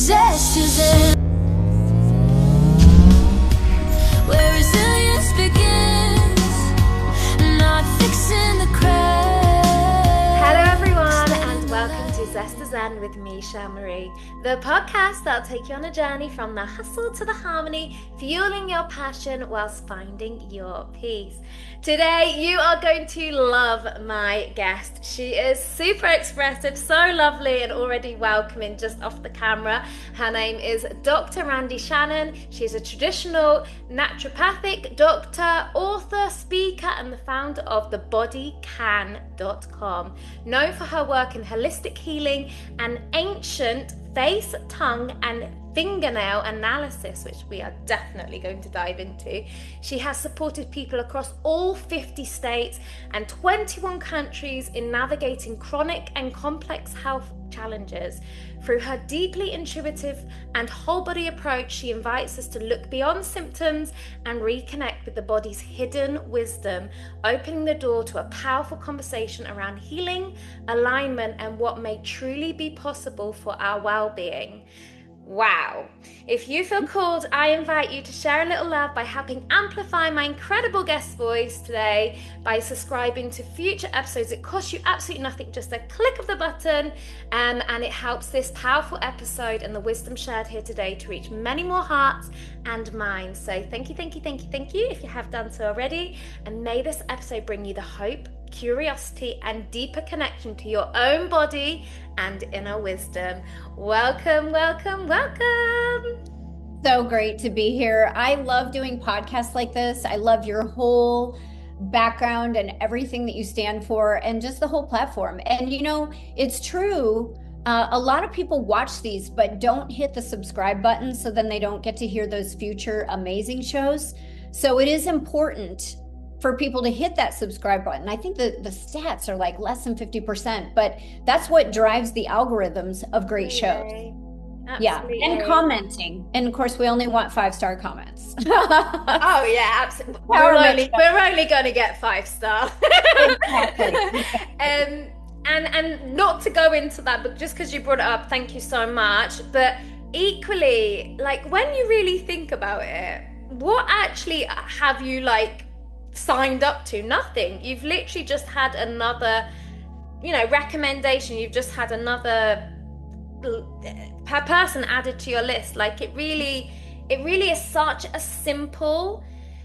Zest is in, where resilience begins, not fixing the cracks. Hello everyone, and welcome to Zest is in with me, Shel, the podcast that'll take you on a journey from the hustle to the harmony, fueling your passion whilst finding your peace. Today you are going to love my guest. She is super expressive, so lovely and already welcoming just off the camera. Her name is Dr. Randi Shannon. She's a traditional naturopathic doctor, author, speaker, and the founder of thebodycan.com. Known for her work in holistic healing and ancient face, tongue, and fingernail analysis, which we are definitely going to dive into. She has supported people across all 50 states and 21 countries in navigating chronic and complex health challenges. Through her deeply intuitive and whole body approach, she invites us to look beyond symptoms and reconnect with the body's hidden wisdom, opening the door to a powerful conversation around healing, alignment, and what may truly be possible for our well-being. Wow. If you feel called, I invite you to share a little love by helping amplify my incredible guest voice today by subscribing to future episodes. It costs you absolutely nothing, just a click of the button, and it helps this powerful episode and the wisdom shared here today to reach many more hearts and minds. So thank you if you have done so already, and may this episode bring you the hope, curiosity, and deeper connection to your own body and inner wisdom. Welcome. So great to be here. I love doing podcasts like this. I love your whole background and everything that you stand for and just the whole platform. And you know, it's true. A lot of people watch these but don't hit the subscribe button, so then they don't get to hear those future amazing shows. So it is important for people to hit that subscribe button. I think the stats are like less than 50%, but that's what drives the algorithms of great shows. Absolutely. Yeah, and commenting. And of course, we only want 5-star comments. Oh yeah, absolutely. We're only going to get 5-star. Exactly. And not to go into that, but just because you brought it up, thank you so much. But equally, like when you really think about it, what actually have you like signed up to? Nothing. You've literally just had another, recommendation. You've just had another person added to your list. Like it really is such a simple,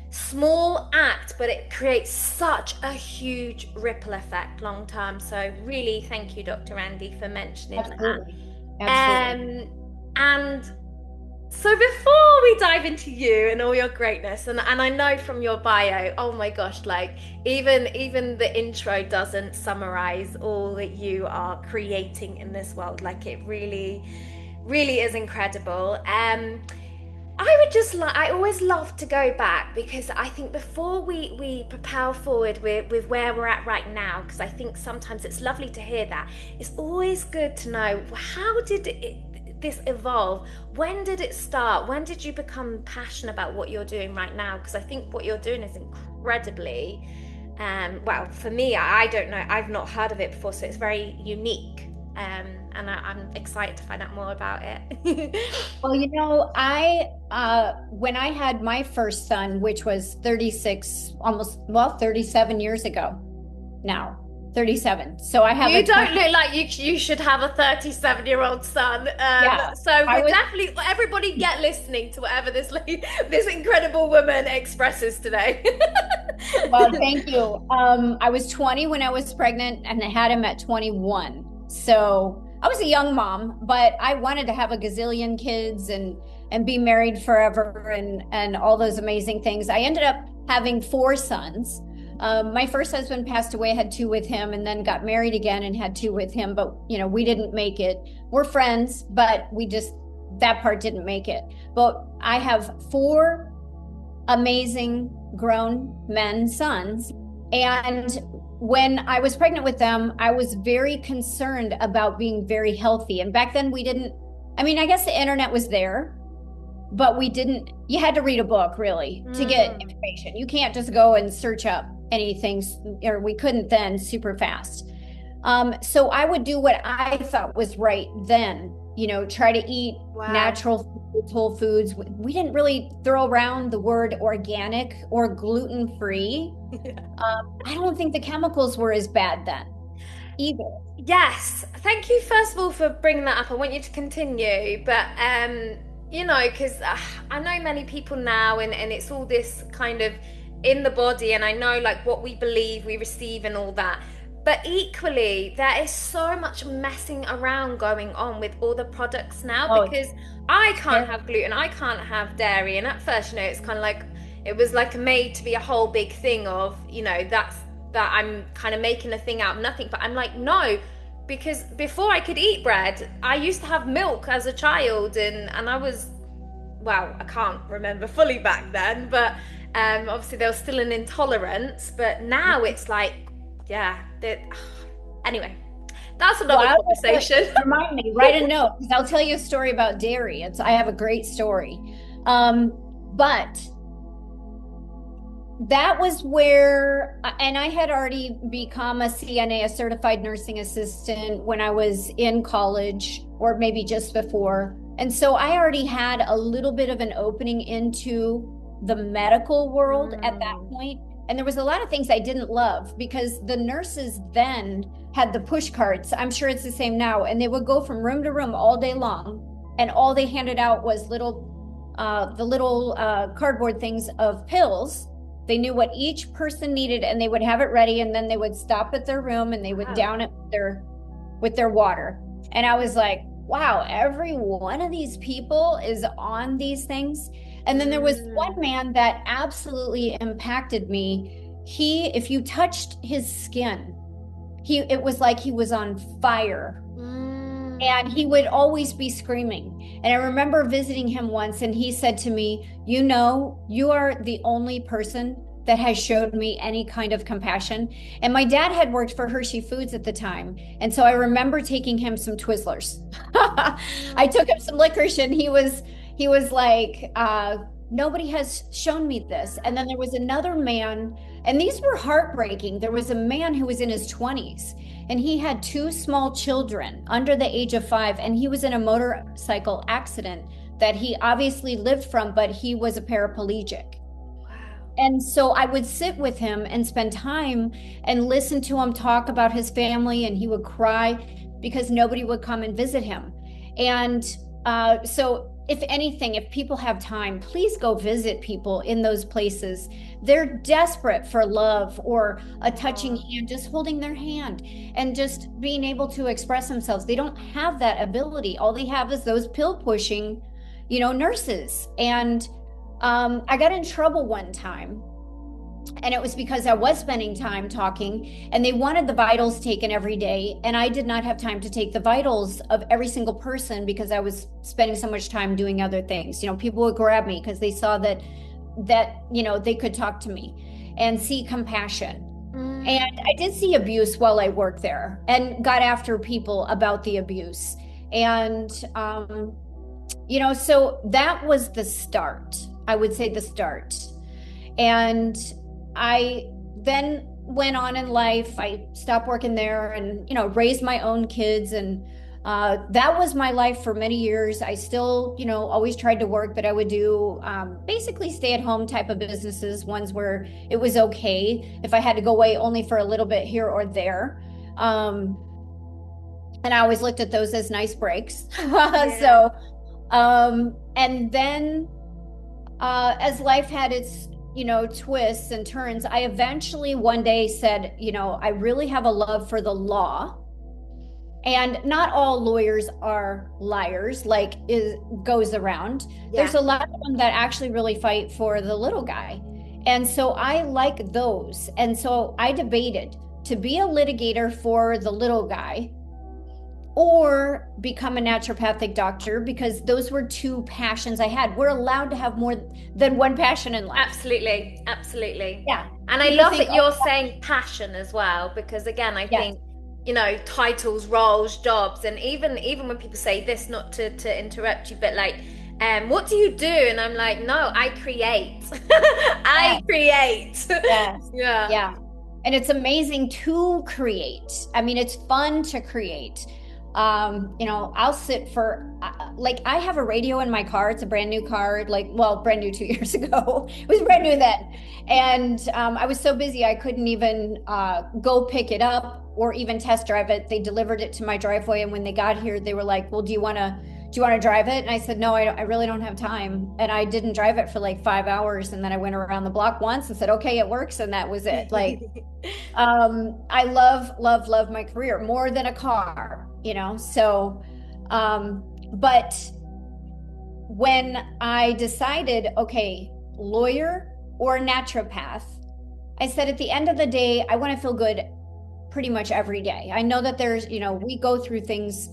small act, but it creates such a huge ripple effect long term. So really, thank you, Dr. Randi, for mentioning Absolutely. that. And so before we dive into you and all your greatness, and I know from your bio, oh my gosh, like even the intro doesn't summarize all that you are creating in this world. Like it really, really is incredible. I always love to go back, because I think before we propel forward with where we're at right now, because I think sometimes it's lovely to hear that, it's always good to know, how did this evolve? When did it start? When did you become passionate about what you're doing right now? Because I think what you're doing is incredibly, well, for me, I don't know, I've not heard of it before, so it's very unique. And I'm excited to find out more about it. Well, when I had my first son, which was 37 years ago now. 37. So I have. You don't look like you should have a 37-year-old son. So definitely, everybody get listening to whatever this incredible woman expresses today. Well, thank you. I was 20 when I was pregnant, and I had him at 21. So I was a young mom, but I wanted to have a gazillion kids and be married forever and all those amazing things. I ended up having 4 sons. My first husband passed away, had 2 with him, and then got married again and had 2 with him. But, we didn't make it. We're friends, but that part didn't make it. But I have 4 amazing grown men sons. And when I was pregnant with them, I was very concerned about being very healthy. And back then I guess the internet was there, but you had to read a book really to get information. You can't just go and search up anything, or we couldn't then, super fast. So I would do what I thought was right then, try to eat Wow. natural foods, whole foods. We didn't really throw around the word organic or gluten-free. I don't think the chemicals were as bad then either. Yes, thank you first of all for bringing that up. I want you to continue, but because I know many people now, and it's all this kind of in the body, and I know like what we believe we receive and all that. But equally, there is so much messing around going on with all the products now Oh, because I can't terrible. have gluten, I can't have dairy, and at first, it's kind of like it was like made to be a whole big thing of, that I'm kind of making a thing out of nothing. But I'm like, no, because before I could eat bread, I used to have milk as a child, and I was, well, I can't remember fully back then, but obviously there was still an intolerance. But now it's like, yeah, that. Anyway, that's another Well, conversation. remind me, write a note because I'll tell you a story about dairy. I have a great story. But that was where, and I had already become a CNA, a certified nursing assistant, when I was in college, or maybe just before. And so I already had a little bit of an opening into the medical world at that point. And there was a lot of things I didn't love because the nurses then had the push carts. I'm sure it's the same now. And they would go from room to room all day long. And all they handed out was the little cardboard things of pills. They knew what each person needed and they would have it ready. And then they would stop at their room and they would down it with their water. And I was like, wow, every one of these people is on these things. And then there was one man that absolutely impacted me. If you touched his skin, it was like he was on fire. And he would always be screaming. And I remember visiting him once and he said to me, you are the only person that has showed me any kind of compassion. And my dad had worked for Hershey Foods at the time. And so I remember taking him some Twizzlers. I took him some licorice and he was like, nobody has shown me this. And then there was another man, and these were heartbreaking. There was a man who was in his 20s and he had two small children under the age of 5. And he was in a motorcycle accident that he obviously lived from, but he was a paraplegic. And so I would sit with him and spend time and listen to him talk about his family, and he would cry because nobody would come and visit him. And so if anything, if people have time, please go visit people in those places. They're desperate for love or a touching hand, just holding their hand and just being able to express themselves. They don't have that ability. All they have is those pill pushing, nurses. And I got in trouble one time, and it was because I was spending time talking and they wanted the vitals taken every day. And I did not have time to take the vitals of every single person because I was spending so much time doing other things. People would grab me because they saw that they could talk to me and see compassion. And I did see abuse while I worked there and got after people about the abuse. And, so that was the start. I would say the start. And I then went on in life. I stopped working there and, raised my own kids. And that was my life for many years. I still, always tried to work, but I would do basically stay-at-home type of businesses, ones where it was okay if I had to go away only for a little bit here or there. And I always looked at those as nice breaks. So, and then as life had its twists and turns, I eventually one day said, I really have a love for the law. And not all lawyers are liars, like it goes around. There's a lot of them that actually really fight for the little guy. And so I like those. And so I debated to be a litigator for the little guy or become a naturopathic doctor, because those were two passions I had. We're allowed to have more than one passion in life. Absolutely. Absolutely. Yeah. And I love that you're saying passion as well, because again, I think, titles, roles, jobs, and even when people say this, not to interrupt you, but like, what do you do? And I'm like, no, I create. I create. Yes. Yeah. And it's amazing to create. I mean, it's fun to create. I'll sit for like I have a radio in my car. It's a brand new car, like, well, brand new 2 years ago. It was brand new then. And I was so busy I couldn't even go pick it up or even test drive it. They delivered it to my driveway, and when they got here, they were like, "Well, do you want to drive it?" And I said, "No, I really don't have time." And I didn't drive it for like 5 hours, and then I went around the block once and said, "Okay, it works," and that was it. Like, I love my career more than a car, So, but when I decided, okay, lawyer or naturopath, I said at the end of the day, I want to feel good pretty much every day. I know that there's, we go through things,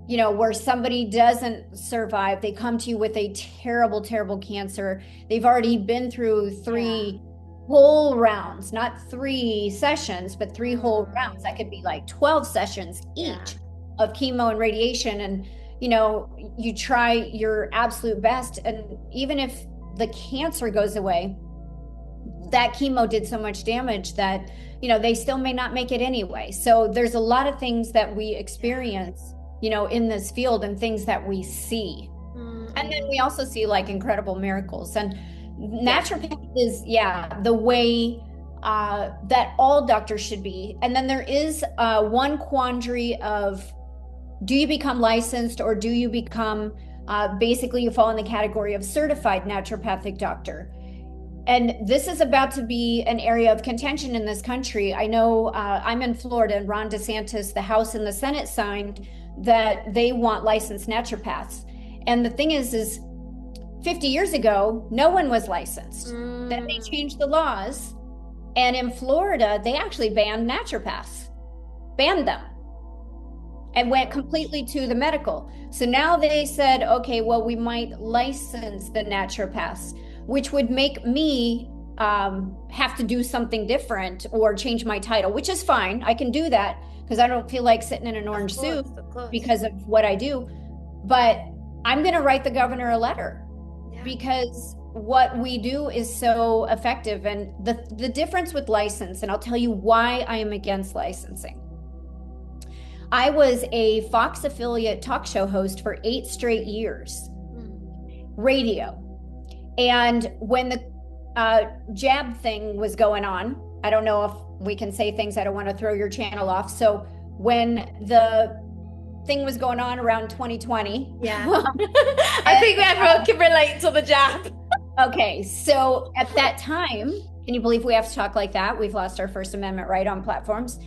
where somebody doesn't survive. They come to you with a terrible, terrible cancer. They've already been through three whole rounds, not 3 sessions, but 3 whole rounds. That could be like 12 sessions each of chemo and radiation. And, you try your absolute best. And even if the cancer goes away, that chemo did so much damage that, they still may not make it anyway. So there's a lot of things that we experience, in this field, and things that we see. And then we also see like incredible miracles. And naturopath is, the way that all doctors should be. And then there is one quandary of, do you become licensed, or do you become, basically you fall in the category of certified naturopathic doctor? And this is about to be an area of contention in this country. I know I'm in Florida, and Ron DeSantis, the House and the Senate signed that they want licensed naturopaths. And the thing is 50 years ago, no one was licensed. Then they changed the laws. And in Florida, they actually banned naturopaths, banned them, and went completely to the medical. So now they said, okay, well, we might license the naturopaths, which would make me have to do something different or change my title, which is fine. I can do that because I don't feel like sitting in an orange suit because of what I do. But I'm going to write the governor a letter because what we do is so effective. And the difference with license, and I'll tell you why I am against licensing. I was a Fox affiliate talk show host for 8 straight years, radio. And when the jab thing was going on, I don't know if we can say things, I don't want to throw your channel off. So when the thing was going on around 2020. I think everyone can relate to the jab. Okay, so at that time, can you believe we have to talk like that? We've lost our First Amendment right on platforms.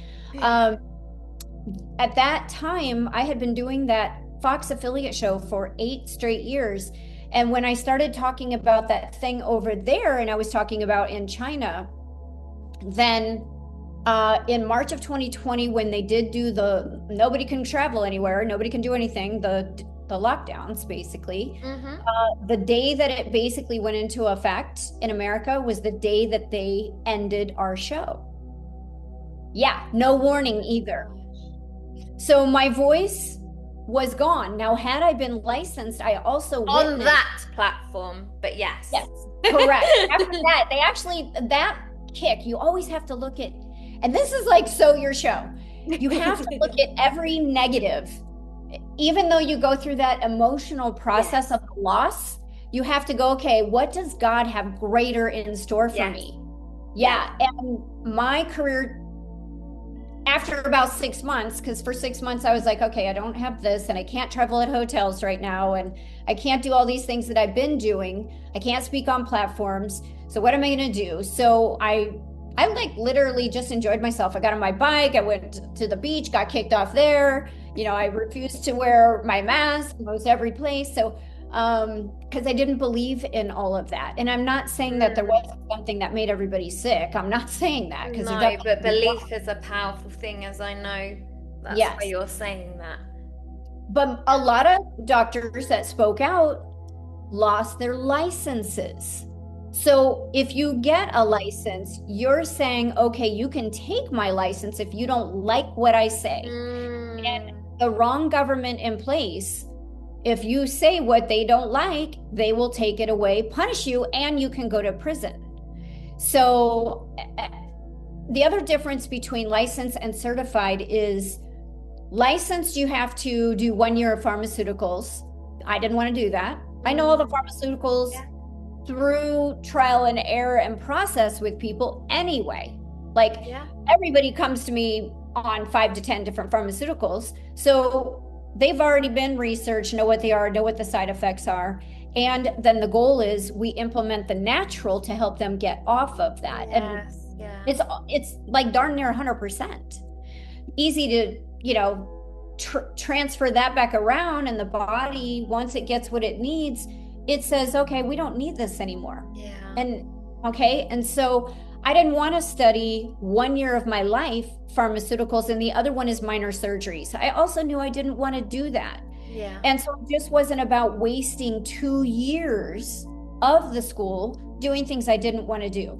At that time, I had been doing that Fox affiliate show for 8 straight years. And when I started talking about that thing over there, and I was talking about in China, then in March of 2020, when they did do nobody can travel anywhere, nobody can do anything, the lockdowns basically, the day that it basically went into effect in America was the day that they ended our show. No warning either. So my voice was gone. Now, had I been licensed, I also on that platform, but yes, correct. After that, they actually, that kick, you always have to look at, and this is like, so your show, you have to look at every negative, even though you go through that emotional process of loss, you have to go, okay, what does God have greater in store for me? And my career, after about 6 months, because for 6 months I was like, okay, I don't have this, and I can't travel at hotels right now, and I can't do all these things that I've been doing. I can't speak on platforms. So what am I going to do? So I like literally just enjoyed myself. I got on my bike, I went to the beach, got kicked off there. I refused to wear my mask most every place. So because I didn't believe in all of that. And I'm not saying that there wasn't something that made everybody sick. I'm not saying that. No, but belief is a powerful thing, as I know. That's why you're saying that. But a lot of doctors that spoke out lost their licenses. So if you get a license, you're saying, okay, you can take my license if you don't like what I say. And the wrong government in place, if you say what they don't like, they will take it away, punish you, and you can go to prison. So the other difference between licensed and certified is Licensed, you have to do 1 year of pharmaceuticals. I didn't want to do that. I know all the pharmaceuticals through trial and error and process with people anyway. Like everybody comes to me on 5 to 10 different pharmaceuticals. So they've already been researched, know what they are, know what the side effects are. And then the goal is we implement the natural to help them get off of that. And it's like darn near 100%. Easy to, transfer that back around, and the body, once it gets what it needs, it says, okay, we don't need this anymore. And so I didn't want to study 1 year of my life pharmaceuticals, and the other one is minor surgeries. I also knew I didn't want to do that. And so it just wasn't about wasting 2 years of the school doing things I didn't want to do.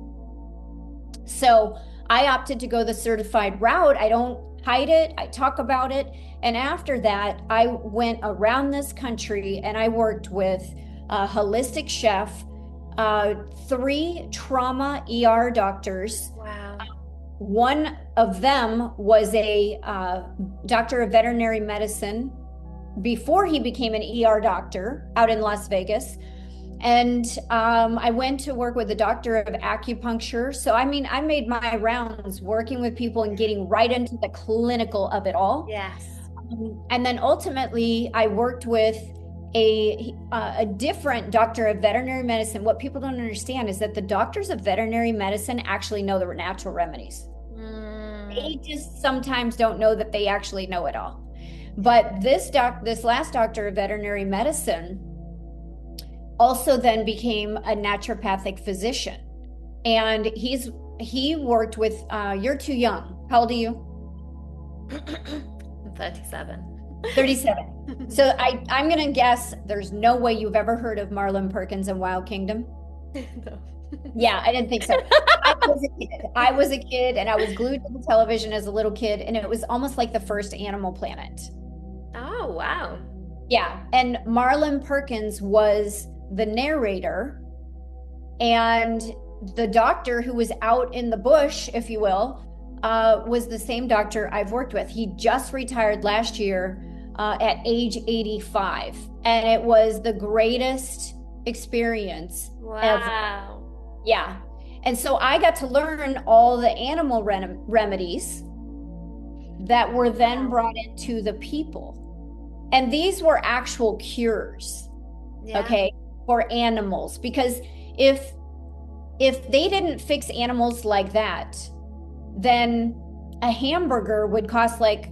So I opted to go the certified route. I don't hide it. I talk about it. And after that, I went around this country and I worked with a holistic chef, 3 trauma ER doctors. Wow. One of them was a doctor of veterinary medicine before he became an ER doctor out in Las Vegas. And I went to work with a doctor of acupuncture. So, I made my rounds working with people and getting right into the clinical of it all. Yes. And then ultimately, I worked with a different doctor of veterinary medicine. What people don't understand is that the doctors of veterinary medicine actually know the natural remedies. They just sometimes don't know that they actually know it all. But this last doctor of veterinary medicine also then became a naturopathic physician. And he worked with, you're too young. How old are you? I'm 37. 37. So I'm going to guess there's no way you've ever heard of Marlon Perkins and Wild Kingdom. No. Yeah, I didn't think so. I was a kid and I was glued to the television as a little kid, and it was almost like the first Animal Planet. Oh, wow. Yeah. And Marlon Perkins was the narrator, and the doctor who was out in the bush, if you will, was the same doctor I've worked with. He just retired last year at age 85, and it was the greatest experience ever. Yeah. And so I got to learn all the animal remedies that were then brought into the people. And these were actual cures, okay, for animals. Because if they didn't fix animals like that, then a hamburger would cost like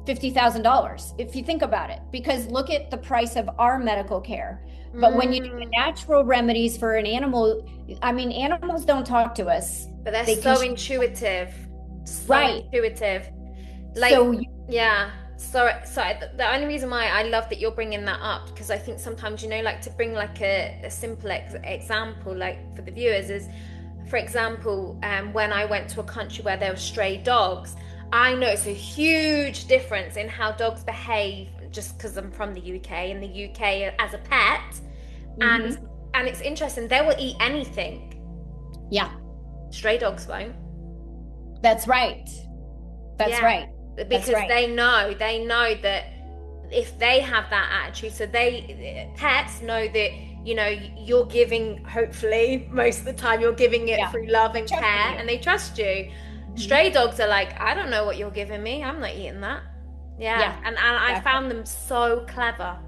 $50,000 if you think about it, because look at the price of our medical care. But when you do the natural remedies for an animal, animals don't talk to us, but they're so intuitive. Right. Intuitive. Like, So the only reason why I love that you're bringing that up, because I think sometimes, like to bring like a simple example, like for the viewers, is, for example, when I went to a country where there were stray dogs, I noticed a huge difference in how dogs behave, just because I'm from the UK, in the UK as a pet. And it's interesting, they will eat anything. Yeah. Stray dogs won't. That's right. That's right. Because they know that if they have that attitude, so pets know that, you're giving, hopefully most of the time you're giving it through love and care, and they trust you. Stray dogs are like, I don't know what you're giving me, I'm not eating that. And I found them so clever.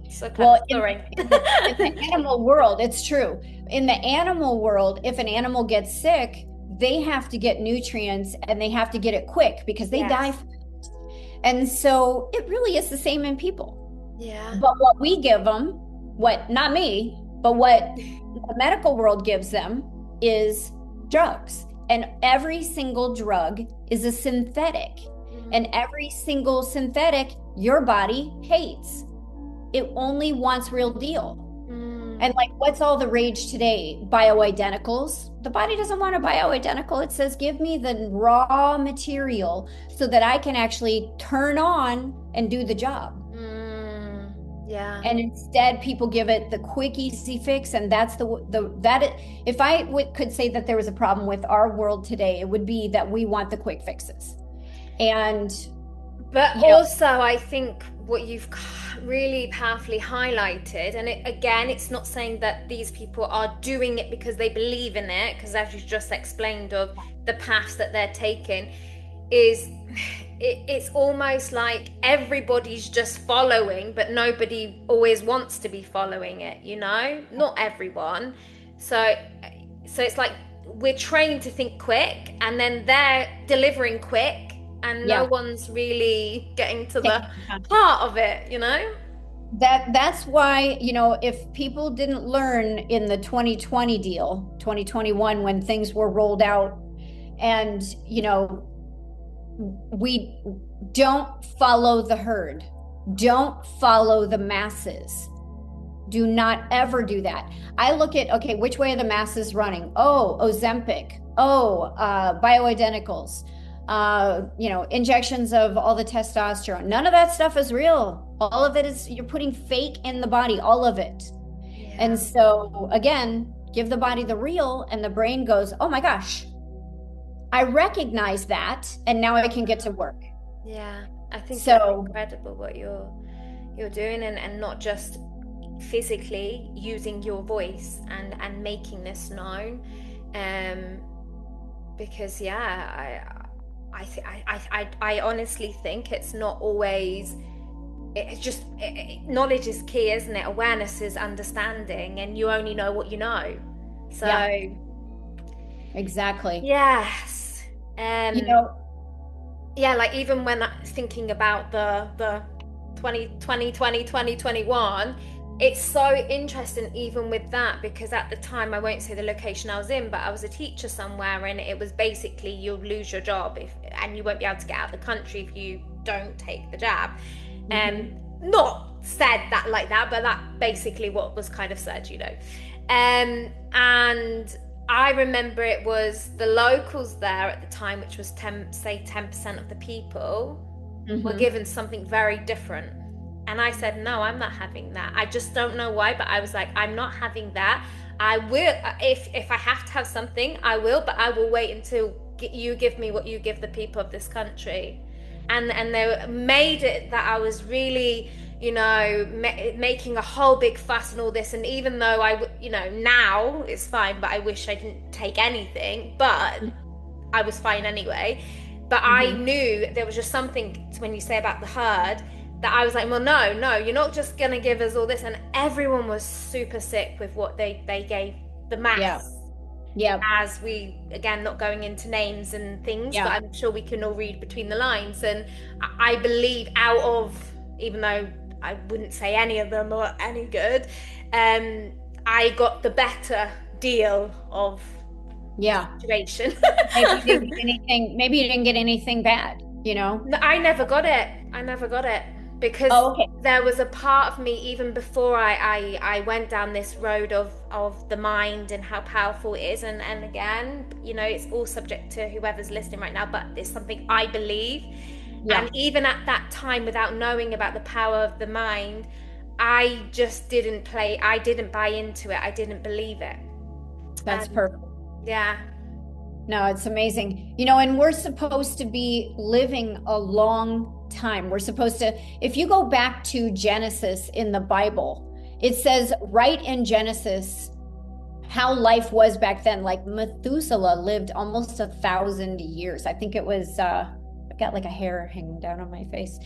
So clever. Well, in the animal world, it's true. In the animal world, if an animal gets sick, they have to get nutrients and they have to get it quick because they die from it. And so it really is the same in people. Yeah. But what we give them, not me, but what the medical world gives them is drugs. And every single drug is a synthetic. And every single synthetic, your body hates. It only wants real deal. And like, what's all the rage today? Bioidenticals. The body doesn't want a bioidentical. It says, give me the raw material so that I can actually turn on and do the job. And instead, people give it the quick, easy fix. And that's if I could say that there was a problem with our world today, it would be that we want the quick fixes. And, But you know, also, I think what you've really powerfully highlighted, and again, it's not saying that these people are doing it because they believe in it, because as you just explained of the paths that they're taking, is it's almost like everybody's just following, but nobody always wants to be following it, not everyone. So it's like we're trained to think quick, and then they're delivering quick, and no yeah, one's really getting to the taking time. heart of it. That's why, if people didn't learn in the 2020 deal, 2021, when things were rolled out, and, we don't follow the herd, don't follow the masses. Do not ever do that. I look at, okay, which way are the masses running? Oh, Ozempic. Oh, bioidenticals. Injections of all the testosterone. None of that stuff is real. All of it is, you're putting fake in the body, all of it. Yeah. And so, again, give the body the real, and the brain goes, oh my gosh, I recognize that, and now I can get to work. Yeah, I think So- that's incredible what you're doing, and not just physically using your voice and making this known, because I honestly think it's not always, it's just knowledge is key, isn't it? Awareness is understanding, and you only know what you know. So Yeah. Exactly. yes, yeah, like even when I'm thinking about the 2020, 2021, it's so interesting even with that, because at the time, I won't say the location I was in, but I was a teacher somewhere, and it was basically you'll lose your job and you won't be able to get out of the country if you don't take the jab. Not said that like that, but that basically what was kind of said, and I remember it was the locals there at the time, which was 10% of the people were given something very different. And I said, no, I'm not having that. I just don't know why, but I was like, I'm not having that. I will, if I have to have something, I will, but I will wait until you give me what you give the people of this country. And they made it that I was really, making a whole big fuss and all this. And even though now it's fine, but I wish I didn't take anything, but I was fine anyway. But I knew there was just something when you say about the herd that I was like, well, no, you're not just going to give us all this. And everyone was super sick with what they gave the mass. Yeah. As we, again, not going into names and things, but I'm sure we can all read between the lines. And I believe out of, even though I wouldn't say any of them are any good, I got the better deal of the situation. Maybe you didn't get anything bad, No, I never got it. Because there was a part of me, even before I went down this road of the mind and how powerful it is, and again, it's all subject to whoever's listening right now, but it's something I believe. And even at that time, without knowing about the power of the mind, I just didn't buy into it. I didn't believe it. That's perfect. Yeah. No, it's amazing. And we're supposed to be living a long time. We're supposed to, if you go back to Genesis in the Bible, it says right in Genesis how life was back then. Like Methuselah lived almost 1,000 years. I think it was, I've got like a hair hanging down on my face.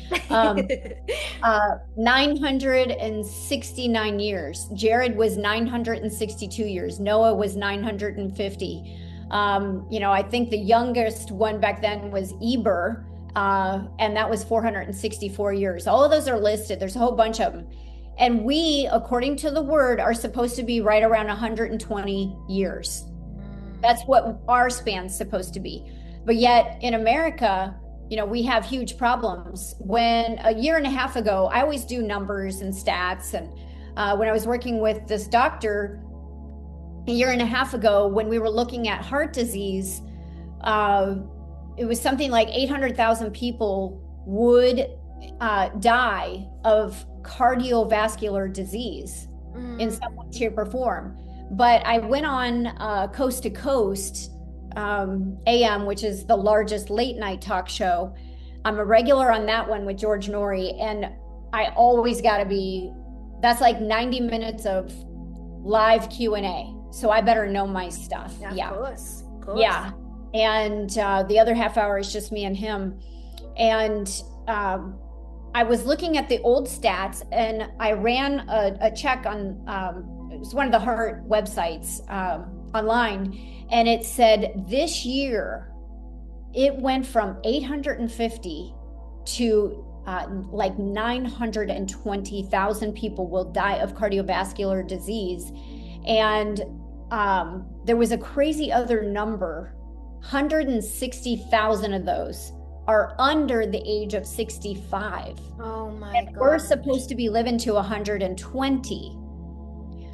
969 years. Jared was 962 years. Noah was 950. I think the youngest one back then was Eber, and that was 464 years. All of those are listed. There's a whole bunch of them. And we, according to the word, are supposed to be right around 120 years. That's what our span's supposed to be. But yet in America, we have huge problems. When a year and a half ago, I always do numbers and stats. And when I was working with this doctor a year and a half ago, when we were looking at heart disease, it was something like 800,000 people would die of cardiovascular disease in some way, shape, or form. But I went on Coast to Coast AM, which is the largest late night talk show, I'm a regular on that one with George Norrie, and I always got to be, that's like 90 minutes of live Q&A. So I better know my stuff. Yeah, of course. Yeah. And the other half hour is just me and him. And I was looking at the old stats, and I ran a check on, it was one of the heart websites online, and it said this year it went from 850 to like 920,000 people will die of cardiovascular disease. And there was a crazy other number, 160,000 of those are under the age of 65. Oh my God. We're supposed to be living to 120.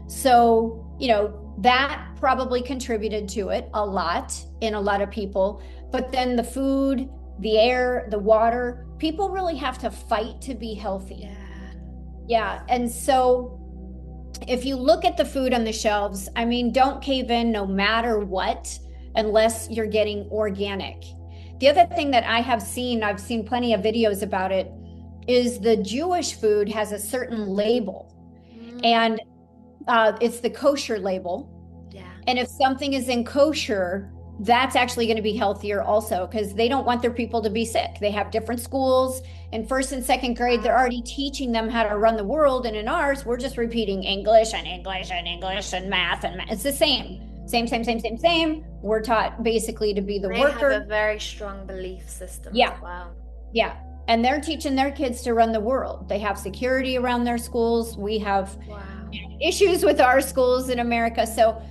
So, you know, that probably contributed to it a lot in a lot of people. But then the food, the air, the water, people really have to fight to be healthy. Yeah. And so if you look at the food on the shelves, I mean, don't cave in no matter what, unless you're getting organic. The other thing that I've seen plenty of videos about it, is the Jewish food has a certain label, and it's the kosher label. Yeah. And if something is in kosher, that's actually going to be healthier also, because they don't want their people to be sick. They have different schools. In first and second grade, they're already teaching them how to run the world. And in ours, we're just repeating English and English and English and math. It's the same. Same. We're taught basically to be the worker. They have a very strong belief system Yeah. as well. Yeah. And they're teaching their kids to run the world. They have security around their schools. We have issues with our schools in America. So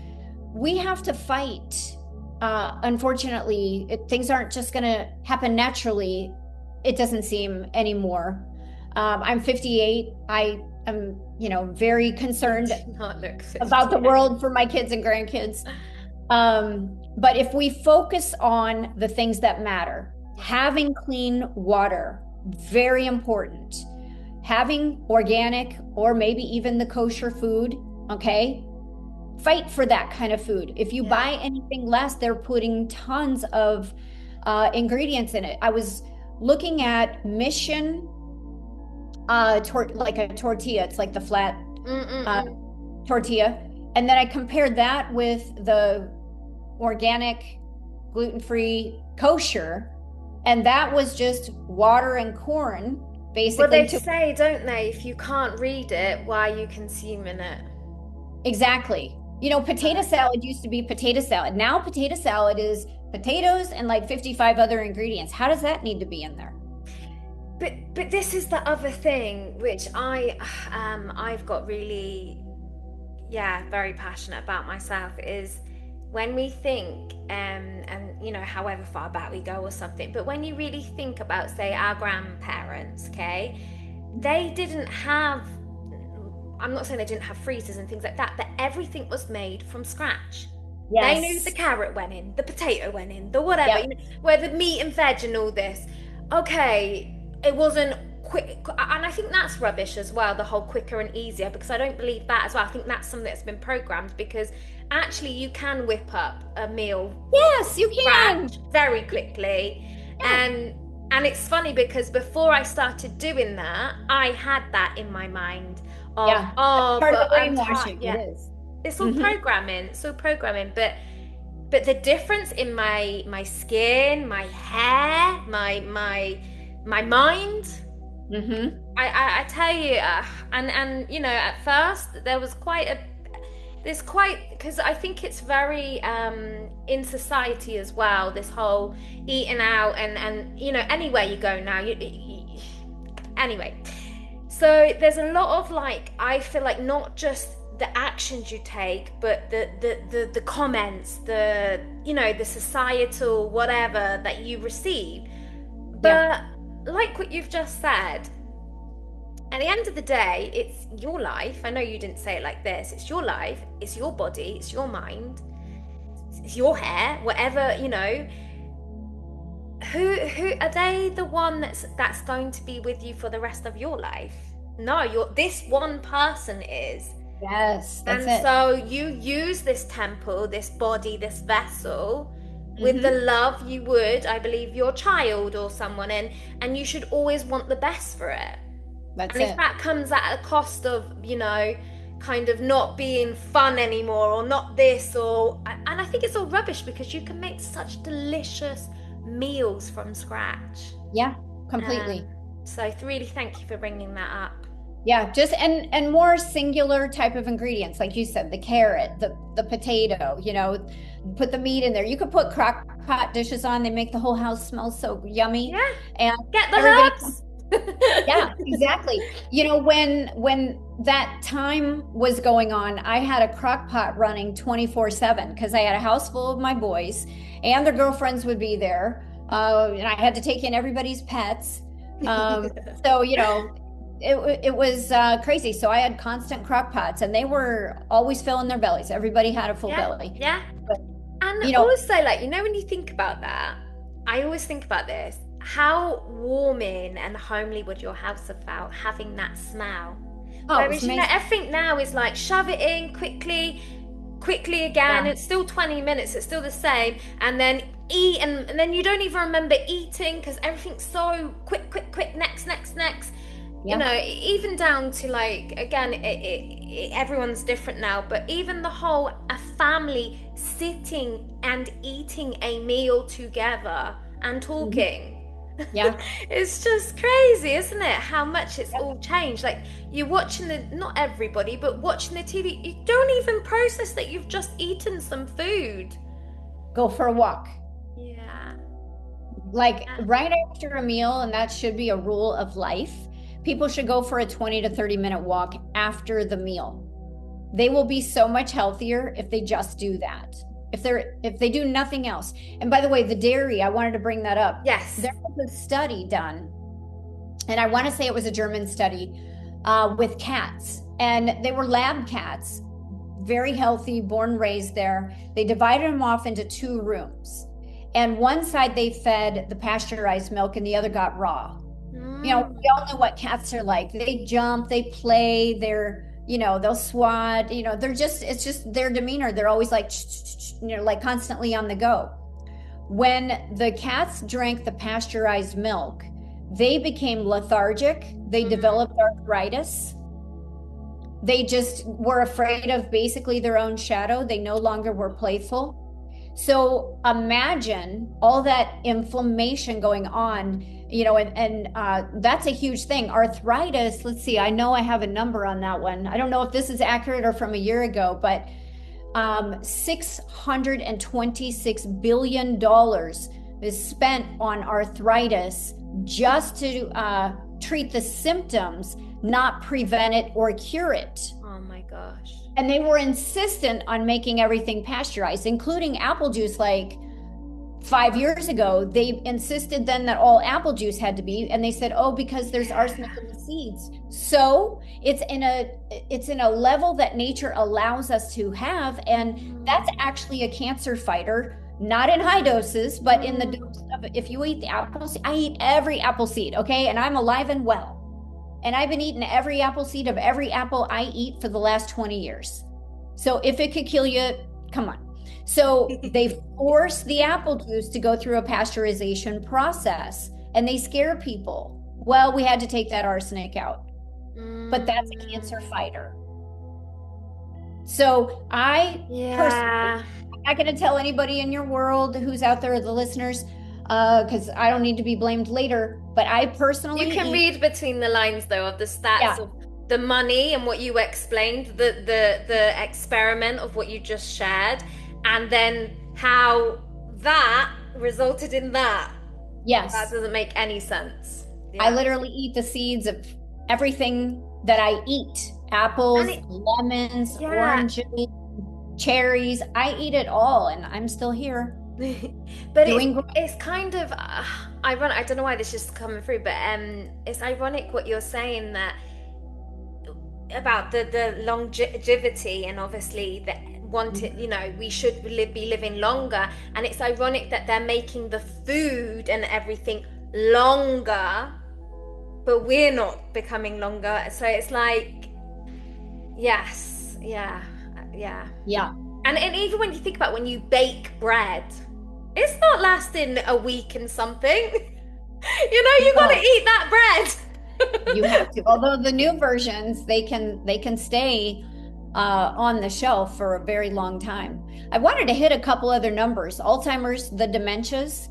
we have to fight. Unfortunately, things aren't just going to happen naturally. It doesn't seem anymore. I'm 58. I am, very concerned about the world for my kids and grandkids. But if we focus on the things that matter, having clean water, very important. Having organic or maybe even the kosher food, okay? Fight for that kind of food. If you buy anything less, they're putting tons of ingredients in it. I was looking at Mission, like a tortilla. It's like the flat tortilla. And then I compared that with the organic, gluten-free, kosher. And that was just water and corn, basically. Well, they say, don't they, if you can't read it, why are you consuming it? Exactly. Potato salad used to be potato salad. Now potato salad is potatoes and like 55 other ingredients. How does that need to be in there? But this is the other thing, which I've got really, very passionate about myself, is when we think, and however far back we go or something, but when you really think about, say, our grandparents, okay, they didn't have, I'm not saying they didn't have freezers and things like that, but everything was made from scratch. Yes. They knew the carrot went in, the potato went in, the whatever, where the meat and veg and all this. Okay, it wasn't quick, and I think that's rubbish as well, the whole quicker and easier, because I don't believe that as well. I think that's something that's been programmed, because actually you can whip up a meal. Yes, you can. Very quickly. Yeah. And it's funny, because before I started doing that, I had that in my mind. Part of the brainwashing. It is. It's all programming. So programming, but the difference in my skin, my hair, my mind. I tell you, and at first there was because I think it's very in society as well, this whole eating out and anywhere you go now, anyway. So there's a lot of I feel like not just the actions you take, but the comments, the societal whatever that you receive. But like what you've just said, at the end of the day, it's your life. I know you didn't say it like this. It's your life. It's your body. It's your mind. It's your hair. Whatever, Who are they? The one that's going to be with you for the rest of your life? No, this one person is. Yes, that's it. So you use this temple, this body, this vessel with the love you would, I believe, your child or someone, and you should always want the best for it. That's And if it. that comes at a cost of, kind of not being fun anymore or not this, and I think it's all rubbish because you can make such delicious meals from scratch. Yeah, completely. So really thank you for bringing that up. Yeah, just and more singular type of ingredients, like you said, the carrot, the potato, put the meat in there. You could put crock pot dishes on, they make the whole house smell so yummy. Yeah. And Get the everybody, herbs. yeah, exactly. When that time was going on, I had a crock pot running 24/7 because I had a house full of my boys and their girlfriends would be there. And I had to take in everybody's pets. So, it was crazy. So I had constant crock pots and they were always filling their bellies. Everybody had a full belly. Yeah. But, And also, when you think about that, I always think about this. How warming and homely would your house have felt having that smell? Oh, Whereas, everything now is like shove it in quickly again. Yeah. It's still 20 minutes. It's still the same. And then eat. And then you don't even remember eating because everything's so quick, next. Yeah. Even down to again, everyone's different now, but even a family sitting and eating a meal together and talking. Yeah. It's just crazy, isn't it? How much it's all changed. You're watching not everybody, but watching the TV, you don't even process that you've just eaten some food. Go for a walk. Yeah. Right after a meal, and that should be a rule of life. People should go for a 20 to 30-minute walk after the meal. They will be so much healthier if they just do that. If they do nothing else. And by the way, the dairy, I wanted to bring that up. Yes. There was a study done, and I want to say it was a German study with cats, and they were lab cats, very healthy, born, raised there. They divided them off into 2 rooms. And one side they fed the pasteurized milk and the other got raw. We all know what cats are like. They jump, they play, they'll swat, it's just their demeanor. They're always constantly on the go. When the cats drank the pasteurized milk, they became lethargic. They developed arthritis. They just were afraid of basically their own shadow. They no longer were playful. So imagine all that inflammation going on, and that's a huge thing. Arthritis, let's see, I know I have a number on that one. I don't know if this is accurate or from a year ago, but $626 billion is spent on arthritis just to treat the symptoms, not prevent it or cure it. Oh my gosh. And they were insistent on making everything pasteurized, including apple juice. 5 years ago, they insisted then that all apple juice had to be, and they said, because there's arsenic in the seeds. So it's in a level that nature allows us to have, and that's actually a cancer fighter, not in high doses, but in the dose of, if you eat the apples, I eat every apple seed, okay? And I'm alive and well. And I've been eating every apple seed of every apple I eat for the last 20 years. So if it could kill you, come on. So they force the apple juice to go through a pasteurization process, and they scare people. Well, we had to take that arsenic out, but that's a cancer fighter. So personally, I'm not going to tell anybody in your world who's out there, the listeners, because I don't need to be blamed later. But I personally, you can read between the lines though of the stats of the money and what you explained, the experiment of what you just shared, and then how that resulted in that. Yes, that doesn't make any sense. I literally eat the seeds of everything that I eat: apples, lemons, oranges, cherries. I eat it all, and I'm still here. But it's kind of ironic. I don't know why this is coming through, but it's ironic what you're saying that about the longevity, and obviously that we should be living longer, and it's ironic that they're making the food and everything longer, but we're not becoming longer. So it's Yeah. And even when you think about when you bake bread, It's not lasting a week and something. You got to No, eat that you bread. have to. Although the new versions, they can stay on the shelf for a very long time. I wanted to hit a couple other numbers. Alzheimer's, the dementias,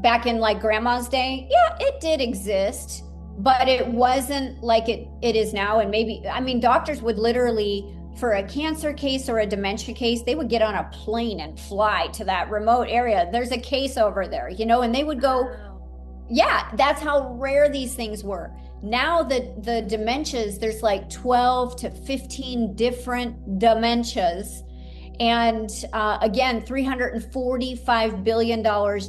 back in like grandma's day, yeah, it did exist, but it wasn't like it is now. And maybe, I mean, doctors would literally, for a cancer case or a dementia case, they would get on a plane and fly to that remote area. There's a case over there, and they would go, Wow. yeah, that's how rare these things were. Now the dementias, there's like 12 to 15 different dementias. And again, $345 billion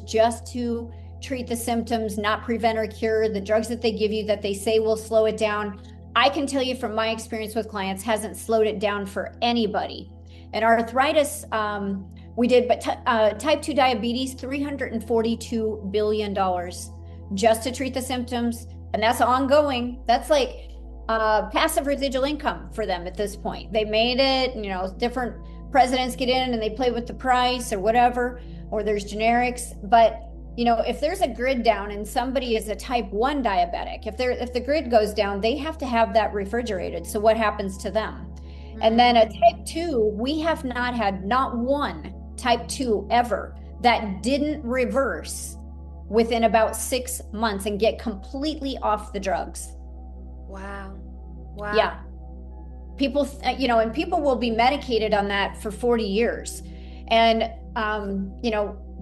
just to treat the symptoms, not prevent or cure. The drugs that they give you that they say will slow it down, I can tell you from my experience with clients, hasn't slowed it down for anybody. And arthritis, we did, but type 2 diabetes, $342 billion just to treat the symptoms. And that's ongoing. That's like passive residual income for them at this point. They made it, different presidents get in and they play with the price or whatever, or there's generics. But if there's a grid down and somebody is a type 1 diabetic, if the grid goes down, they have to have that refrigerated. So what happens to them? And then a type 2, we have not had not one type 2 ever that didn't reverse within about 6 months and get completely off the drugs. Wow. Wow. Yeah. People, and people will be medicated on that for 40 years. And,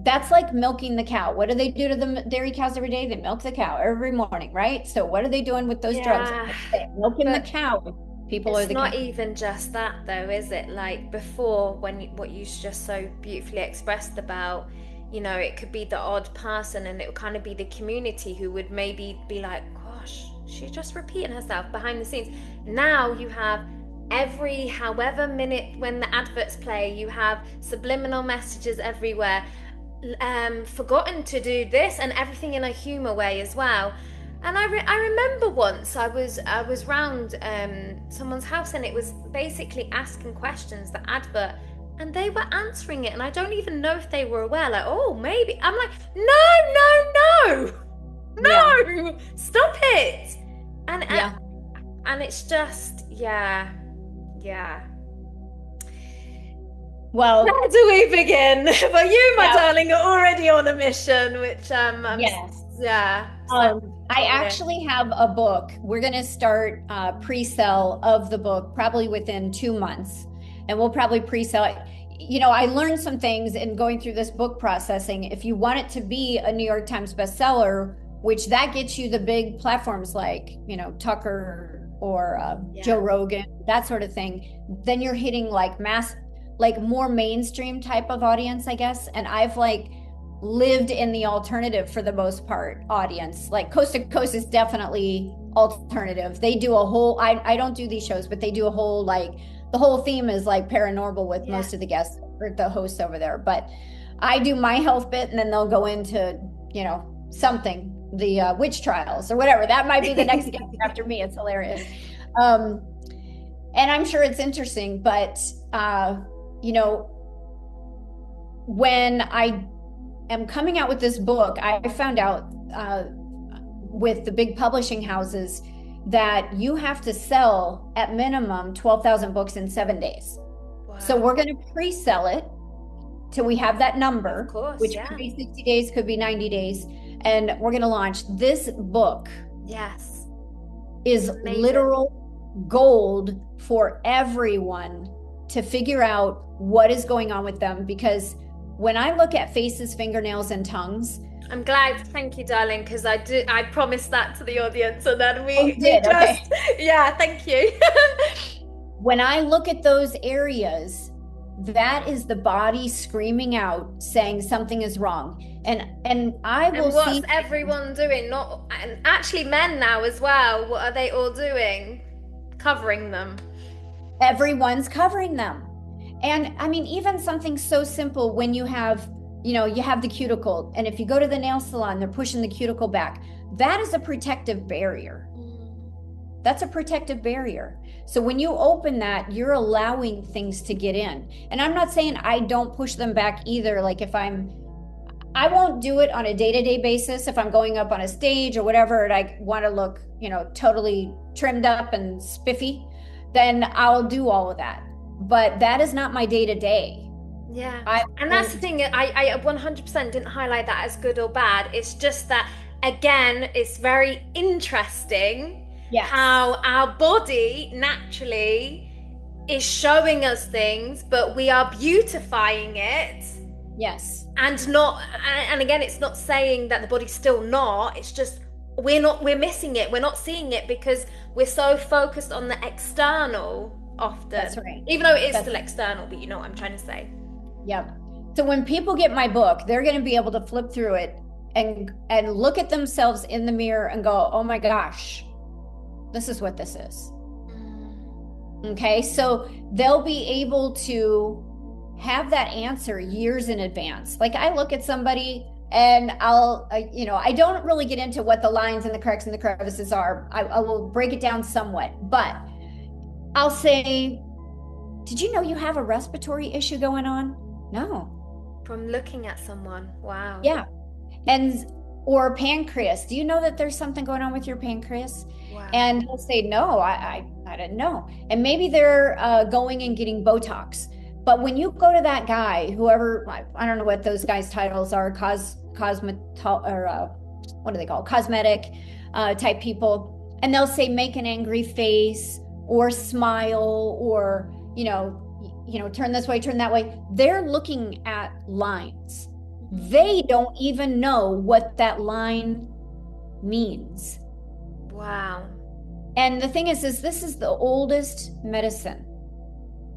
that's like milking the cow. What do they do to the dairy cows every day? They milk the cow every morning, right? So what are they doing with those drugs? They're milking the cow. People are It's the not cow. even just that though, is it? Like before, what you just so beautifully expressed about, it could be the odd person and it would kind of be the community who would maybe be like, gosh, she's just repeating herself behind the scenes. Now you have every however minute when the adverts play, you have subliminal messages everywhere. Forgotten to do this, and everything in a humor way as well. And I remember once I was round someone's house and it was basically asking questions, the advert, and they were answering it, and I don't even know if they were aware. Like, oh, maybe. I'm like, no, no, stop it. And it's just, yeah. Well, where do we begin? But you, my darling, are already on a mission, which yes. yeah. I actually have a book. We're going to start pre-sale of the book probably within 2 months, and we'll probably pre-sell it. I learned some things in going through this book processing. If you want it to be a New York Times bestseller, which that gets you the big platforms like, Tucker or Joe Rogan, that sort of thing, then you're hitting like more mainstream type of audience, I guess. And I've lived in the alternative for the most part audience. Like Coast to Coast is definitely alternative. They do a whole, I don't do these shows, but they do a whole, the whole theme is like paranormal with most of the guests or the hosts over there. But I do my health bit and then they'll go into, something, the witch trials or whatever. That might be the next guest after me. It's hilarious. And I'm sure it's interesting, but when I am coming out with this book, I found out with the big publishing houses that you have to sell at minimum 12,000 books in 7 days. Wow. So we're going to pre-sell it till we have that number, of course, which could be 60 days, could be 90 days. And we're going to launch this book. Yes. Is amazing. Literal gold for everyone to figure out what is going on with them. Because when I look at faces, fingernails, and tongues, I'm glad. Thank you, darling, because I promised that to the audience, and then yeah, thank you. When I look at those areas, that is the body screaming out, saying something is wrong. And I will see. And what's everyone doing? And actually men now as well. What are they all doing? Covering them. Everyone's covering them. And I mean, even something so simple when you have, you have the cuticle, and if you go to the nail salon, they're pushing the cuticle back. That is a protective barrier. That's a protective barrier. So when you open that, you're allowing things to get in. And I'm not saying I don't push them back either. Like I won't do it on a day-to-day basis if I'm going up on a stage or whatever and I want to look, totally trimmed up and spiffy, then I'll do all of that. But that is not my day-to-day. Yeah. And that's the thing, I 100% didn't highlight that as good or bad. It's just that, again, it's very interesting how our body naturally is showing us things, but we are beautifying it. Yes. And again, it's not saying that the body's still not, it's just we're missing it. We're not seeing it because we're so focused on the external often. That's right. Even though it is still external, but you know what I'm trying to say. Yep. So when people get my book, they're going to be able to flip through it and look at themselves in the mirror and go, oh my gosh, this is what this is. Okay. So they'll be able to have that answer years in advance. Like I look at somebody and I don't really get into what the lines and the cracks and the crevices are. I will break it down somewhat, but I'll say, did you know you have a respiratory issue going on? No. From looking at someone. Wow. Yeah. Or pancreas. Do you know that there's something going on with your pancreas? Wow. And he'll say, no, I didn't know. And maybe they're going and getting Botox. But when you go to that guy, whoever, I don't know what those guys' titles are, cosmetic type people, and they'll say, make an angry face or smile or, turn this way, turn that way. They're looking at lines. They don't even know what that line means. Wow. And the thing is this is the oldest medicine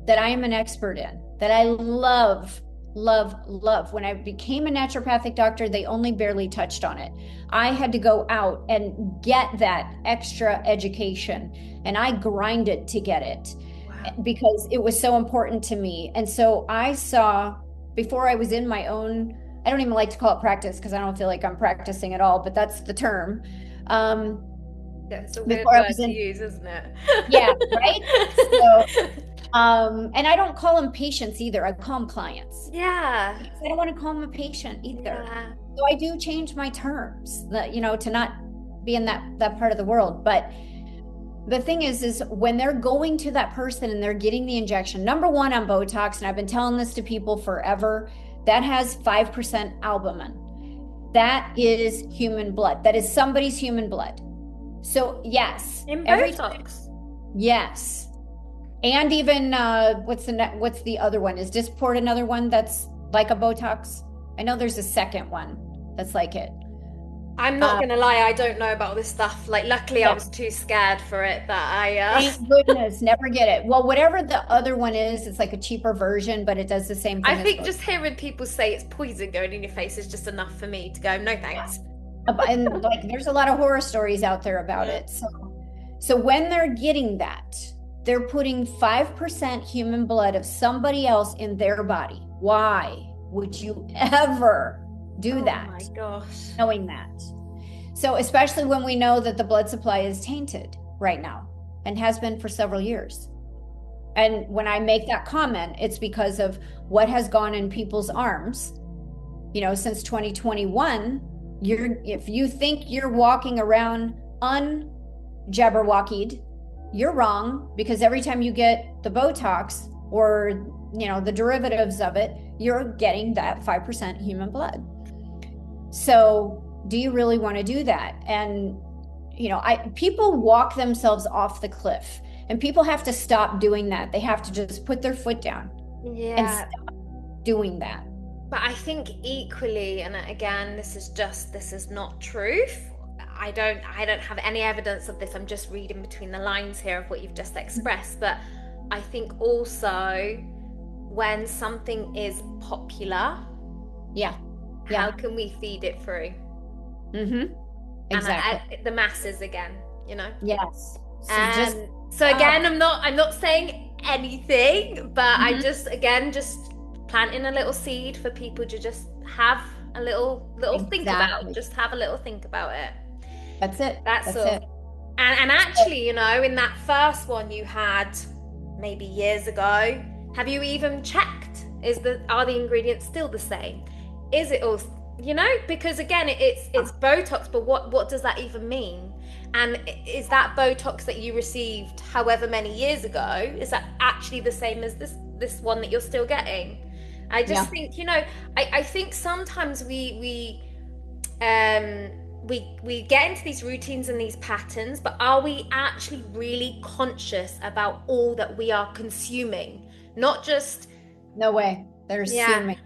that I am an expert in, that I love, love, love. When I became a naturopathic doctor, they only barely touched on it. I had to go out and get that extra education, and I grinded to get it. Wow. Because it was so important to me. And so I saw, before I was in my own, I don't even like to call it practice because I don't feel like I'm practicing at all, but that's the term. It's a weird word to use, isn't it? Yeah, right? So, and I don't call them patients either. I call them clients. Yeah. Because I don't want to call them a patient either. Yeah. So I do change my terms, to not be in that part of the world. But the thing is when they're going to that person and they're getting the injection, number one on Botox, and I've been telling this to people forever, that has 5% albumin. That is human blood. That is somebody's human blood. So yes. In Botox? Yes. And even what's the other one? Is Dysport another one that's like a Botox? I know there's a second one that's like it. I'm not gonna lie, I don't know about this stuff. Like, luckily, I was too scared for it that I. Thank goodness, never get it. Well, whatever the other one is, it's like a cheaper version, but it does the same thing. I think just hearing people say it's poison going in your face is just enough for me to go, no thanks. And like, there's a lot of horror stories out there about it. So when they're getting that, they're putting 5% human blood of somebody else in their body. Why would you ever do that? Oh my gosh. Knowing that. So especially when we know that the blood supply is tainted right now and has been for several years. And when I make that comment, it's because of what has gone in people's arms, since 2021. If you think you're walking around unjabberwockied, you're wrong, because every time you get the Botox or, the derivatives of it, you're getting that 5% human blood. So do you really want to do that? And, people walk themselves off the cliff, and people have to stop doing that. They have to just put their foot down and stop doing that. But I think equally, and again, this is not truth. I don't have any evidence of this. I'm just reading between the lines here of what you've just expressed. But I think also when something is popular, how can we feed it through? Mm-hmm. Exactly. And the masses again, Yes. So again, I'm not saying anything, but I just planting a little seed for people to just have a little think about. Just have a little think about it. That's it. That's all. it. And actually, you know, in that first one you had maybe years ago, have you even checked? Are the ingredients still the same? Is it all, you know? Because again, it's Botox, but what does that even mean? And is that Botox that you received however many years ago, is that actually the same as this one that you're still getting? I just Yeah. think, you know, I think sometimes um we get into these routines and these patterns, but are we actually really conscious about all that we are consuming? Not just, No way. They're yeah, assuming.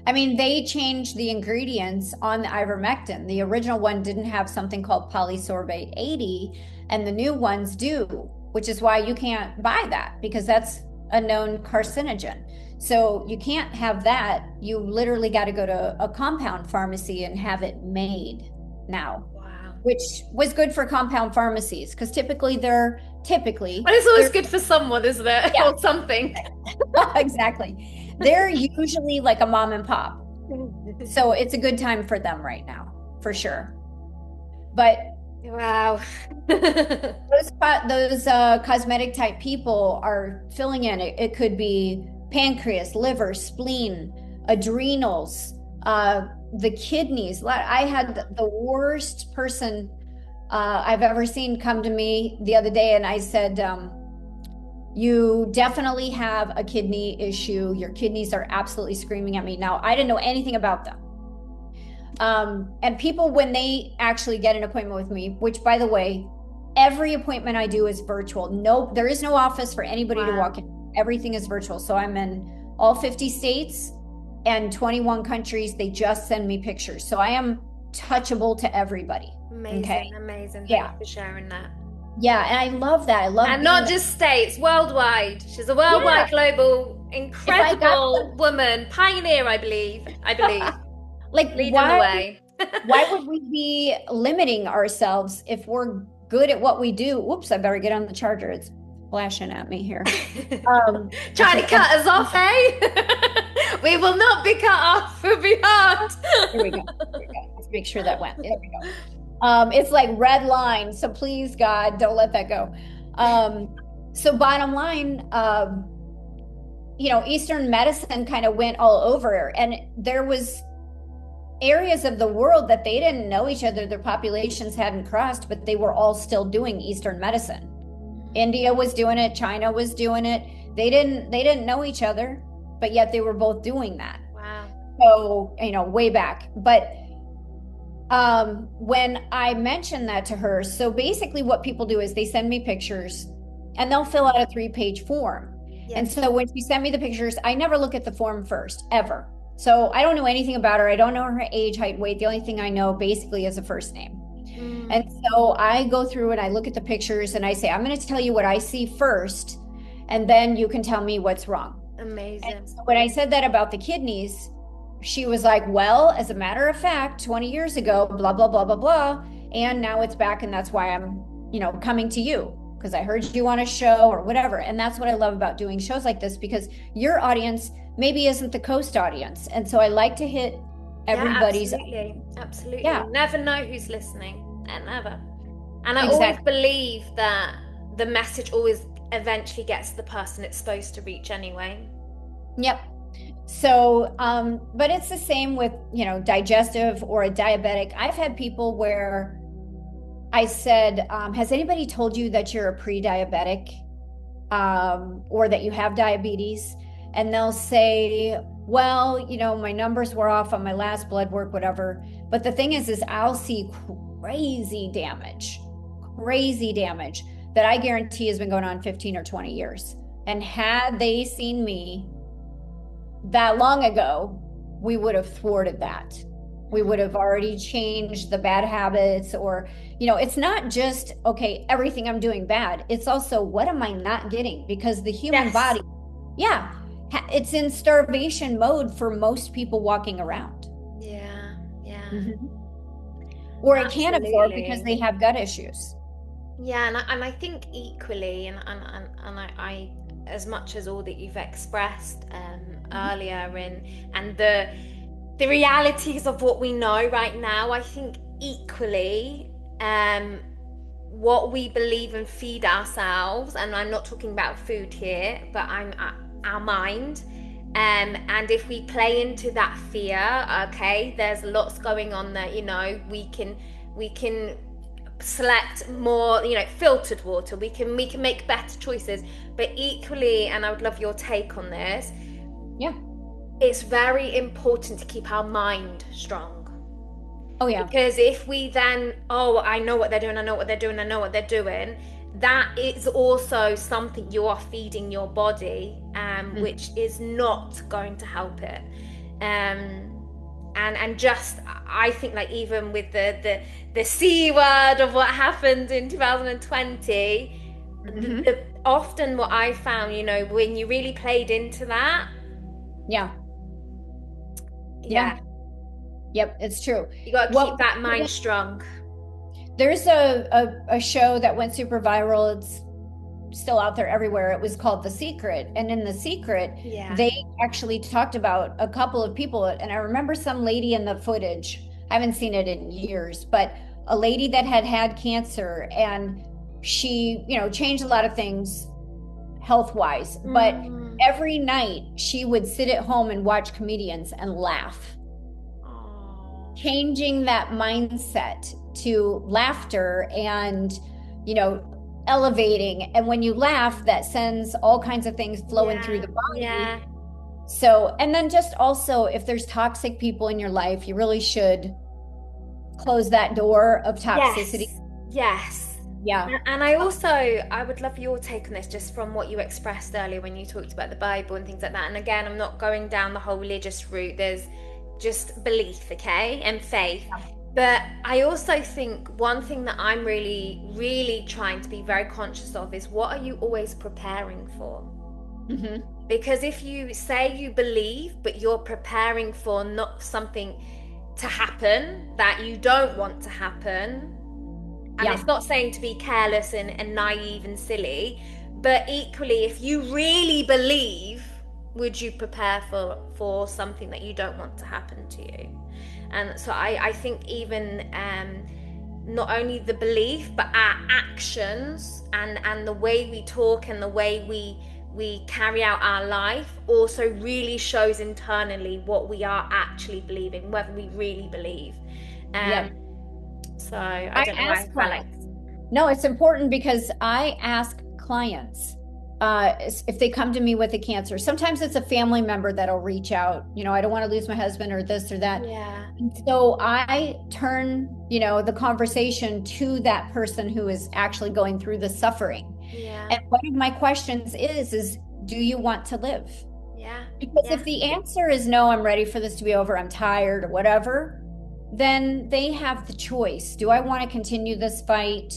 I mean, they changed the ingredients on the ivermectin. The original one didn't have something called polysorbate 80, and the new ones do, which is why you can't buy that because that's a known carcinogen. So you can't have that. You literally got to go to a compound pharmacy and have it made now, wow. which was good for compound pharmacies because But it's always they're good for someone, isn't it? yeah, Or something. exactly. They're usually like a mom and pop. So it's a good time for them right now, for sure. But Wow. those cosmetic type people are filling in. It could be pancreas, liver, spleen, adrenals, the kidneys. I had the worst person I've ever seen come to me the other day, and I said, you definitely have a kidney issue. Your kidneys are absolutely screaming at me. Now, I didn't know anything about them. And people, when they actually get an appointment with me, which by the way, every appointment I do is virtual. No, there is no office for anybody to walk in. Everything is virtual. So I'm in all 50 states and 21 countries. They just send me pictures. So I am touchable to everybody. Amazing, Okay. amazing. Yeah. Thank you for sharing that. Yeah. And I love that. I love And being not just states, worldwide. She's a worldwide, yeah. global, If I got incredible woman, pioneer, I believe. I believe. like Leading the way. why would we be limiting ourselves if we're good at what we do? Whoops, I better get on the charger. It's flashing at me here. Trying to cut us off, eh? We will not be cut off. We'll be hurt. Here we go. Here we go. Let's make sure that went. There we go. It's like red line. So please, God, don't let that go. So bottom line, Eastern medicine kind of went all over, and there was areas of the world that they didn't know each other. Their populations hadn't crossed, but they were all still doing Eastern medicine. India was doing it. China was doing it. They didn't know each other, but yet they were both doing that. Wow. So, way back. But when I mentioned that to her, so basically what people do is they send me pictures and they'll fill out a 3-page form. Yes. And so when she sent me the pictures, I never look at the form first, ever. So I don't know anything about her. I don't know her age, height, weight. The only thing I know basically is a first name. And so I go through and I look at the pictures and I say, I'm going to tell you what I see first, and then you can tell me what's wrong. Amazing. And so when I said that about the kidneys, she was like, well, as a matter of fact, 20 years ago, blah, blah, blah, blah, blah. And now it's back. And that's why I'm, coming to you, because I heard you on a show or whatever. And that's what I love about doing shows like this, because your audience maybe isn't the Coast audience. And so I like to hit everybody's. Yeah, absolutely. Yeah. You never know who's listening. Never. And I always Exactly. believe that the message always eventually gets to the person it's supposed to reach anyway. Yep. So, but it's the same with, digestive or a diabetic. I've had people where I said, has anybody told you that you're a pre-diabetic, or that you have diabetes? And they'll say, well, my numbers were off on my last blood work, whatever. But the thing is I'll see crazy damage that I guarantee has been going on 15 or 20 years. And had they seen me that long ago, we would have thwarted that. We would have already changed the bad habits, or, it's not just, okay, everything I'm doing bad. It's also, what am I not getting? Because the human body, it's in starvation mode for most people walking around. Yeah. Mm-hmm. Or it can't absorb Absolutely. because they have gut issues. Yeah, and I think equally, and I as much as all that you've expressed earlier, and the realities of what we know right now, I think equally, what we believe and feed ourselves, and I'm not talking about food here, but I'm our mind. And if we play into that fear, okay, there's lots going on there. We can select more, filtered water. We can make better choices. But equally, and I would love your take on this, Yeah. it's very important to keep our mind strong. Oh, yeah. Because if we then, oh, I know what they're doing, I know what they're doing, I know what they're doing, that is also something you are feeding your body, which is not going to help it. And just, I think, like, even with the C word of what happened in 2020, often what I found, when you really played into that, Yeah. yeah, Yep, it's true. you got to keep that mind strong. There's a show that went super viral. It's still out there everywhere. It was called The Secret. And in The Secret, they actually talked about a couple of people. And I remember some lady in the footage, I haven't seen it in years, but a lady that had cancer, and she, changed a lot of things health-wise. But every night she would sit at home and watch comedians and laugh. Changing that mindset to laughter and, elevating. And when you laugh, that sends all kinds of things flowing through the body. Yeah. So, and then just also, if there's toxic people in your life, you really should close that door of toxicity. Yes. Yeah. And I would love your take on this, just from what you expressed earlier when you talked about the Bible and things like that. And again, I'm not going down the whole religious route. There's just belief, okay, and faith. But I also think one thing that I'm really, really trying to be very conscious of is, what are you always preparing for? Because if you say you believe, but you're preparing for not something to happen that you don't want to happen, and it's not saying to be careless and naive and silly, but equally, if you really believe, would you prepare for something that you don't want to happen to you? And so I think even not only the belief, but our actions and the way we talk and the way we carry out our life also really shows internally what we are actually believing, whether we really believe. So I don't know why I felt like... No, it's important, because I ask clients, if they come to me with a cancer, sometimes it's a family member that'll reach out, I don't want to lose my husband or this or that. And so I turn, the conversation to that person who is actually going through the suffering. And one of my questions is, do you want to live? Because if the answer is no, I'm ready for this to be over, I'm tired or whatever, then they have the choice. Do I want to continue this fight?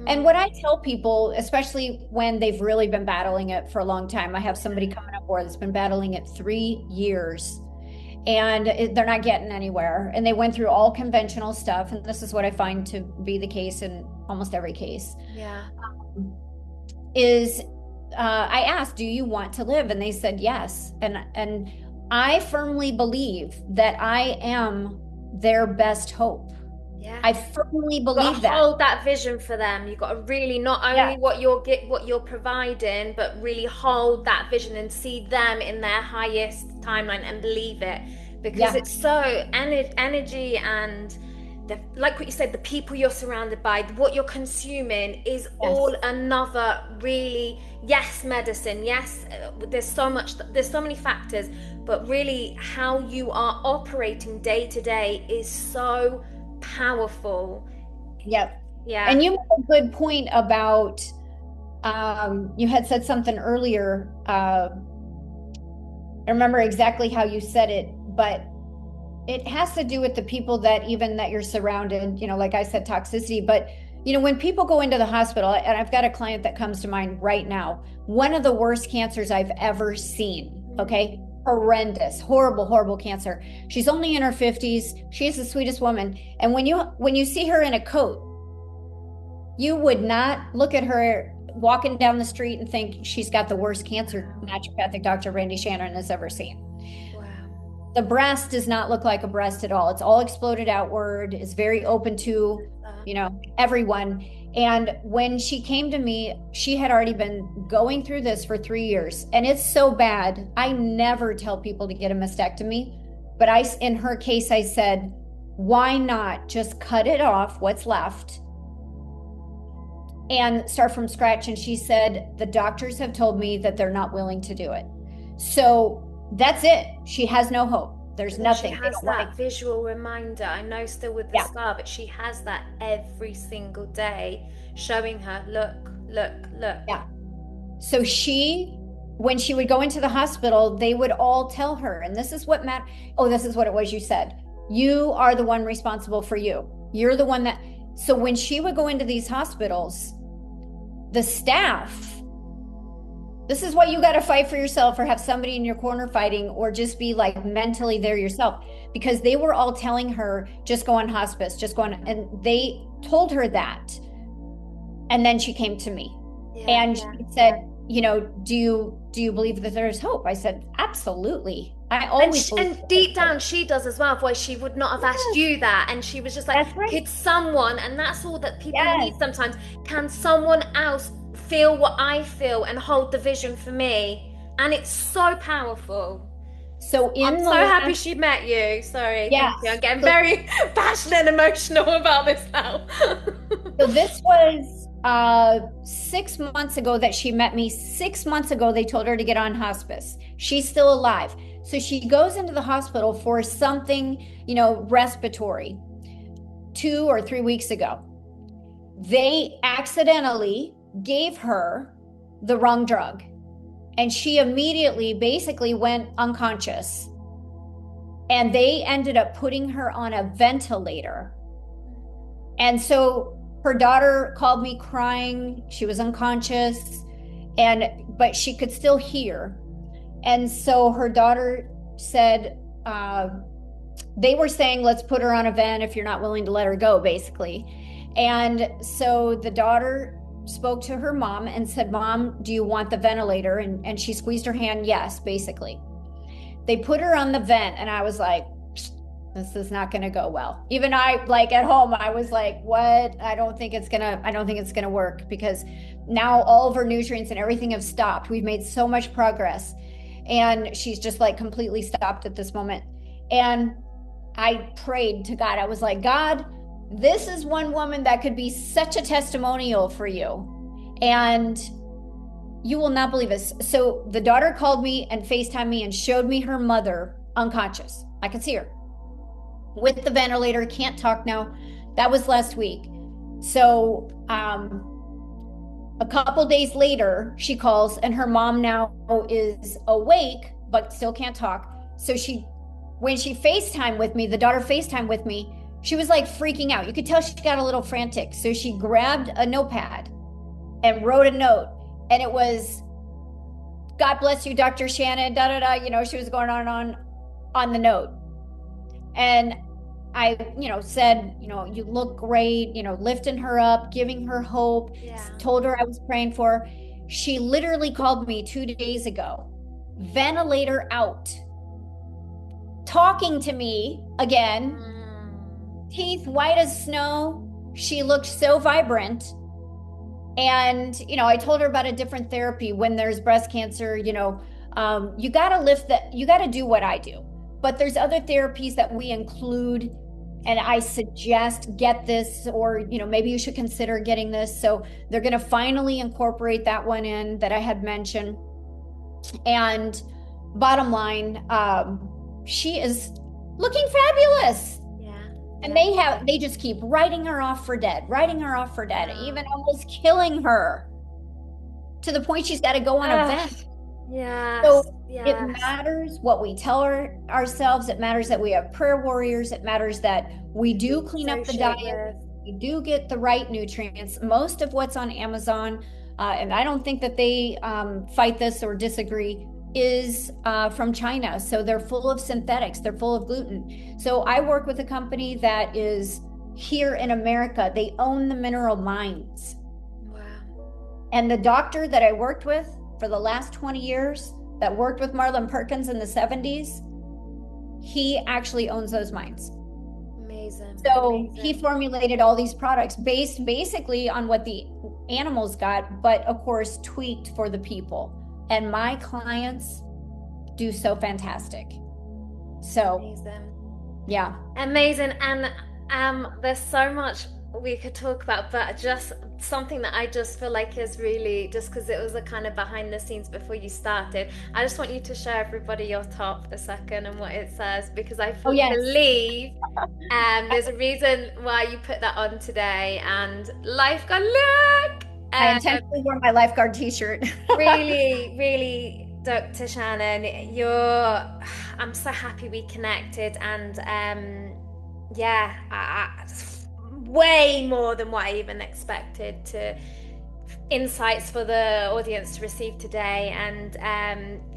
And what I tell people, especially when they've really been battling it for a long time, I have somebody coming up board that's been battling it 3 years, and they're not getting anywhere. And they went through all conventional stuff. And this is what I find to be the case in almost every case. I asked, do you want to live? And they said yes. And I firmly believe that I am their best hope. I firmly believe that. Hold that vision for them. You've got to really, not only what you're providing, but really hold that vision and see them in their highest timeline and believe it, because it's so energy, and like what you said, the people you're surrounded by, what you're consuming is all another really, medicine, there's so many factors, but really how you are operating day to day is so powerful. And you made a good point about, you had said something earlier, I remember exactly how you said it, but it has to do with the people that you're surrounded, like I said, toxicity. But when people go into the hospital, and I've got a client that comes to mind right now, one of the worst cancers I've ever seen, okay? Horrendous, horrible cancer. She's only in her 50s. She's the sweetest woman. And when you see her in a coat, you would not look at her walking down the street and think she's got the worst cancer naturopathic Dr. Randi Shannon has ever seen. Wow. The breast does not look like a breast at all. It's all exploded outward. It's very open to, everyone. And when she came to me, she had already been going through this for 3 years. And it's so bad. I never tell people to get a mastectomy. But in her case, I said, why not just cut it off, what's left, and start from scratch? And she said, the doctors have told me that they're not willing to do it. So that's it. She has no hope. There's nothing. She has that visual reminder. I know still with the scar, but she has that every single day showing her, look, look, look. Yeah. So when she would go into the hospital, they would all tell her, and this is what this is what it was you said. You are the one responsible for you. You're the one that, so when she would go into these hospitals, the staff, this is what you got to fight for yourself, or have somebody in your corner fighting, or just be like mentally there yourself, because they were all telling her, just go on hospice, just go on. And they told her that. And then she came to me and she said, do you believe that there's hope? I said, absolutely. I always and deep down she does as well. Otherwise she would not have asked you that. And she was just like, could someone, and that's all that people need sometimes, can someone else feel what I feel and hold the vision for me? And it's so powerful. So I'm so happy she met you. Sorry. Thank you. I'm getting very passionate and emotional about this now. So this was 6 months ago that she met me. 6 months ago, they told her to get on hospice. She's still alive. So she goes into the hospital for something, respiratory 2 or 3 weeks ago. They accidentally gave her the wrong drug, and she immediately basically went unconscious, and they ended up putting her on a ventilator. And so her daughter called me crying. She was unconscious, but she could still hear. And so her daughter said, they were saying, let's put her on a vent if you're not willing to let her go, basically. And so the daughter spoke to her mom and said, Mom, do you want the ventilator? And she squeezed her hand, yes, basically. They put her on the vent, and I was like, this is not going to go well. Even I, like at home, I was like, what? I don't think it's going to work, because now all of her nutrients and everything have stopped. We've made so much progress, and she's just like completely stopped at this moment. And I prayed to God. I was like, God, this is one woman that could be such a testimonial for you. And you will not believe this. So the daughter called me and FaceTimed me and showed me her mother unconscious. I could see her with the ventilator, can't talk now. That was last week. So a couple days later, she calls, and her mom now is awake, but still can't talk. So when she FaceTimed with me, the daughter FaceTimed with me, she was like freaking out. You could tell she got a little frantic. So she grabbed a notepad and wrote a note. And it was, God bless you, Dr. Shannon, da, da, da. She was going on the note. And I, said, you look great, lifting her up, giving her hope, told her I was praying for her. She literally called me 2 days ago, ventilator out, talking to me again. Teeth white as snow. She looked so vibrant. And, I told her about a different therapy when there's breast cancer. You got to do what I do. But there's other therapies that we include. And I suggest get this, or, maybe you should consider getting this. So they're going to finally incorporate that one in that I had mentioned. And bottom line, she is looking fabulous. And they just keep writing her off for dead, even almost killing her, to the point she's got to go on a vent. It matters what we tell ourselves. It matters that we have prayer warriors. It matters that we do clean up the diet. We do get the right nutrients. Most of what's on Amazon, and I don't think that they fight this or disagree, is from China. So they're full of synthetics, they're full of gluten. So I work with a company that is here in America. They own the mineral mines. Wow. And the doctor that I worked with for the last 20 years, that worked with Marlon Perkins in the 70s, he actually owns those mines. Amazing. So he formulated all these products based basically on what the animals got, but of course tweaked for the people. And my clients do so fantastic. So Amazing. yeah. Amazing. And there's so much we could talk about, but just something that I just feel like is really, just because it was a kind of behind the scenes before you started, I just want you to show everybody your top a second and what it says, because I believe there's a reason why you put that on today. And lifeguard look, I intentionally wore my lifeguard t-shirt. really, really, Dr. Shannon, I'm so happy we connected. And way more than what I even expected, to insights for the audience to receive today. And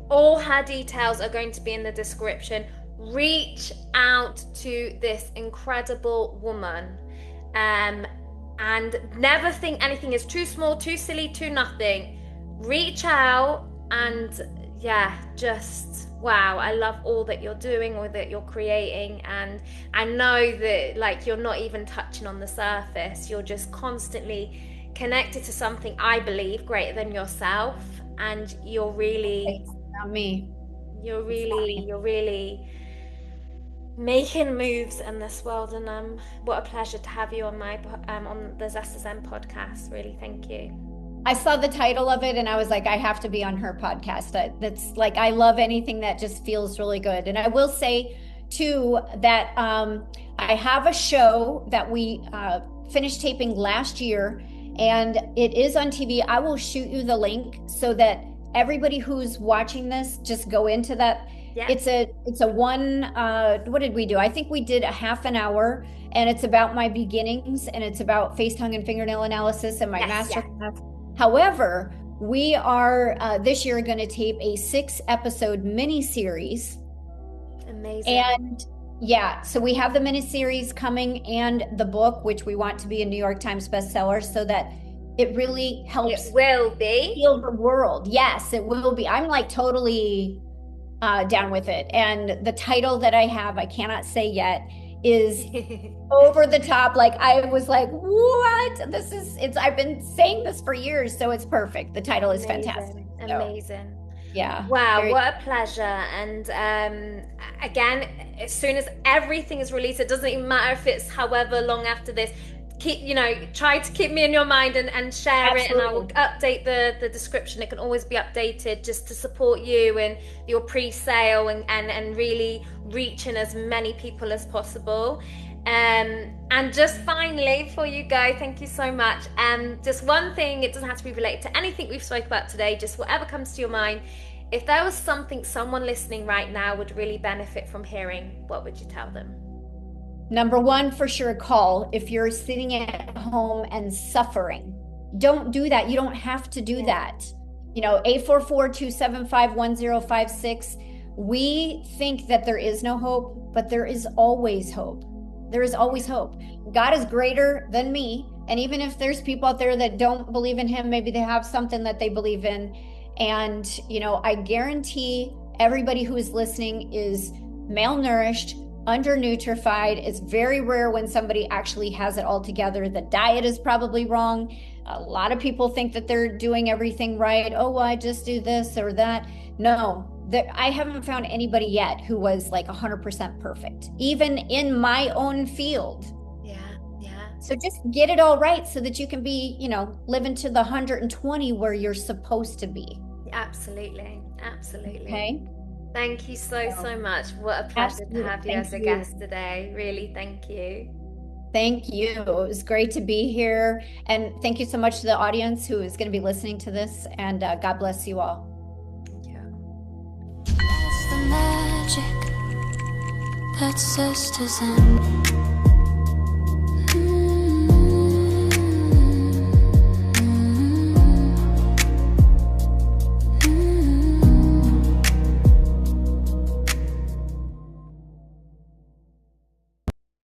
all her details are going to be in the description. Reach out to this incredible woman, and never think anything is too small, too silly, too nothing. Reach out, and just wow, I love all that you're doing, or that you're creating. And I know that, like, you're not even touching on the surface. You're just constantly connected to something, I believe, greater than yourself. And you're really, It's not me. you're really making moves in this world. And what a pleasure to have you on my on the Zest podcast. Really, thank you. I saw the title of it and I was like, I have to be on her podcast. That's like, I love anything that just feels really good. And I will say too that I have a show that we finished taping last year, and it is on TV. I will shoot you the link so that everybody who's watching this, just go into that. Yeah. It's a one, what did we do? I think we did a half an hour, and it's about my beginnings, and it's about face, tongue, and fingernail analysis and my master class. However, we are this year going to tape a 6-episode mini-series. Amazing. And so we have the mini-series coming, and the book, which we want to be a New York Times bestseller, so that it really helps. It will be. Heal the world. Yes, it will be. I'm like totally down with it. And the title that I have, I cannot say yet, is over the top. Like, I was like, what? I've been saying this for years, so it's perfect. The title is fantastic. Amazing. Yeah. Wow, what a pleasure. And again, as soon as everything is released, it doesn't even matter if it's however long after this, try to keep me in your mind and share Absolutely. It, and I will update the description. It can always be updated just to support you and your pre-sale and really reaching as many people as possible. And just finally, before you go, thank you so much. Just one thing, it doesn't have to be related to anything we've spoke about today, just whatever comes to your mind. If there was something someone listening right now would really benefit from hearing, what would you tell them? Number one, for sure, call. If you're sitting at home and suffering, don't do that. You don't have to do that. 844-275-1056. We think that there is no hope, but there is always hope. There is always hope. God is greater than me. And even if there's people out there that don't believe in him, maybe they have something that they believe in. And, I guarantee everybody who is listening is malnourished, undernutrified. It's very rare when somebody actually has it all together. The diet is probably wrong. A lot of people think that they're doing everything right. Oh, well, I just do this or that. No, I haven't found anybody yet who was like 100% perfect, even in my own field. Yeah. So just get it all right so that you can be, living to the 120 where you're supposed to be. Absolutely. Okay. Thank you so much. What a pleasure to have you as a guest today. Really, thank you. Thank you. It was great to be here. And thank you so much to the audience who is going to be listening to this. And God bless you all. Thank you. That's the magic that Zest is in.